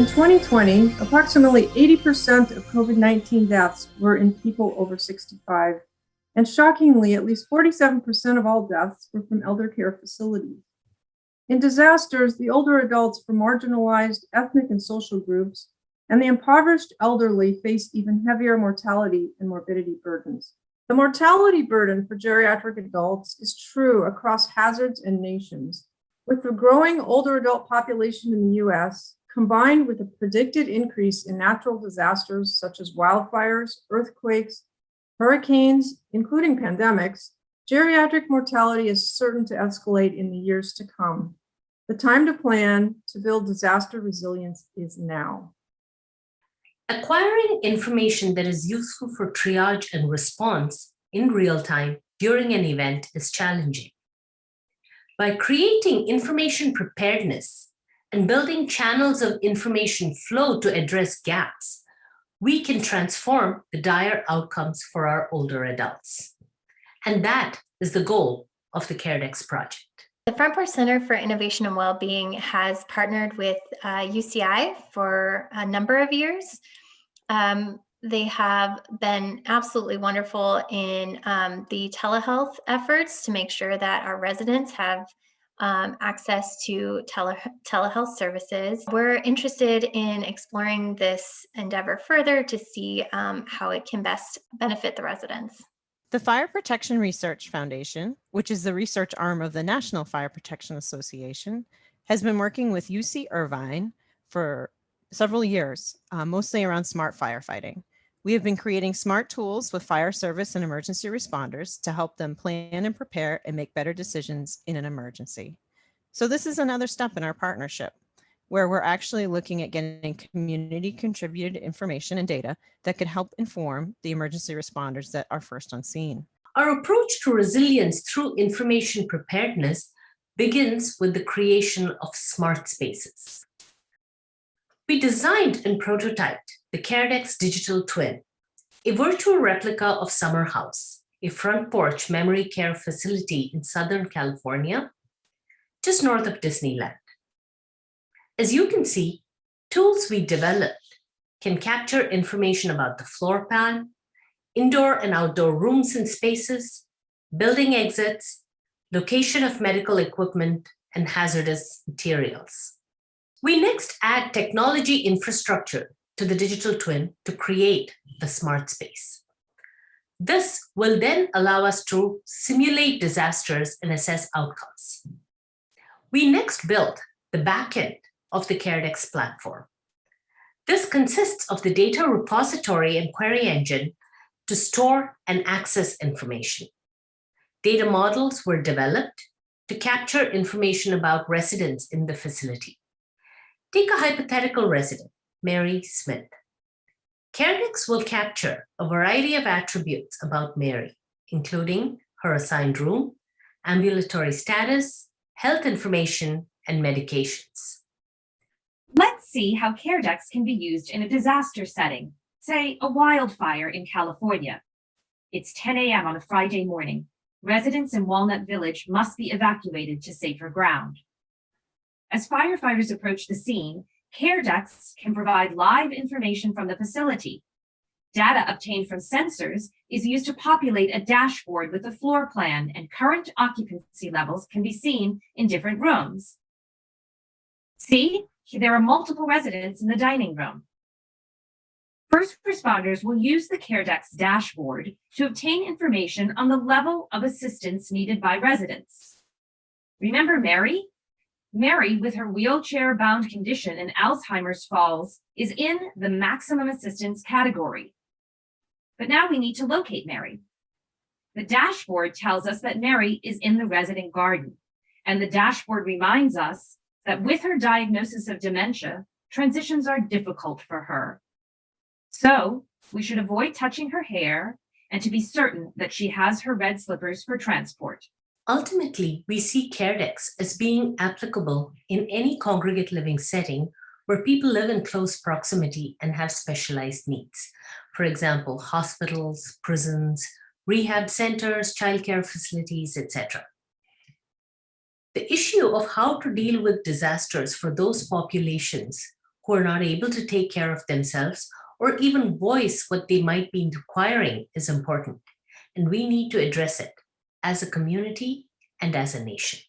In 2020, approximately 80% of COVID-19 deaths were in people over 65, and shockingly, at least 47% of all deaths were from elder care facilities. In disasters, the older adults from marginalized ethnic and social groups and the impoverished elderly face even heavier mortality and morbidity burdens. The mortality burden for geriatric adults is true across hazards and nations. With the growing older adult population in the US, combined with a predicted increase in natural disasters such as wildfires, earthquakes, hurricanes, including pandemics, geriatric mortality is certain to escalate in the years to come. The time to plan to build disaster resilience is now. Acquiring information that is useful for triage and response in real time during an event is challenging. By creating information preparedness and building channels of information flow to address gaps, we can transform the dire outcomes for our older adults. And that is the goal of the CareDEX project. The Front Porch Center for Innovation and Wellbeing has partnered with UCI for a number of years. They have been absolutely wonderful in the telehealth efforts to make sure that our residents have access to telehealth services. We're interested in exploring this endeavor further to see how it can best benefit the residents. The Fire Protection Research Foundation, which is the research arm of the National Fire Protection Association, has been working with UC Irvine for several years, mostly around smart firefighting. We have been creating smart tools with fire service and emergency responders to help them plan and prepare and make better decisions in an emergency. So this is another step in our partnership, where we're actually looking at getting community contributed information and data that could help inform the emergency responders that are first on scene. Our approach to resilience through information preparedness begins with the creation of smart spaces. We designed and prototyped the CareDEX digital twin, a virtual replica of Summer House, a front porch memory care facility in Southern California, just north of Disneyland. As you can see, tools we developed can capture information about the floor plan, indoor and outdoor rooms and spaces, building exits, location of medical equipment, and hazardous materials. We next add technology infrastructure to the digital twin to create the smart space. This will then allow us to simulate disasters and assess outcomes. We next built the backend of the CareDEX platform. This consists of the data repository and query engine to store and access information. Data models were developed to capture information about residents in the facility. Take a hypothetical resident, Mary Smith. CareDEX will capture a variety of attributes about Mary, including her assigned room, ambulatory status, health information, and medications. Let's see how CareDEX can be used in a disaster setting, say a wildfire in California. It's 10 a.m. on a Friday morning. Residents in Walnut Village must be evacuated to safer ground. As firefighters approach the scene, CareDEX can provide live information from the facility. Data obtained from sensors is used to populate a dashboard with a floor plan, and current occupancy levels can be seen in different rooms. See, there are multiple residents in the dining room. First responders will use the CareDEX dashboard to obtain information on the level of assistance needed by residents. Remember Mary? Mary, with her wheelchair-bound condition and Alzheimer's falls, is in the maximum assistance category. But now we need to locate Mary. The dashboard tells us that Mary is in the resident garden, and the dashboard reminds us that with her diagnosis of dementia, transitions are difficult for her. So we should avoid touching her hair and to be certain that she has her red slippers for transport. Ultimately, we see CareDEX as being applicable in any congregate living setting where people live in close proximity and have specialized needs. For example, hospitals, prisons, rehab centers, childcare facilities, etc. The issue of how to deal with disasters for those populations who are not able to take care of themselves or even voice what they might be requiring is important, and we need to address it as a community and as a nation.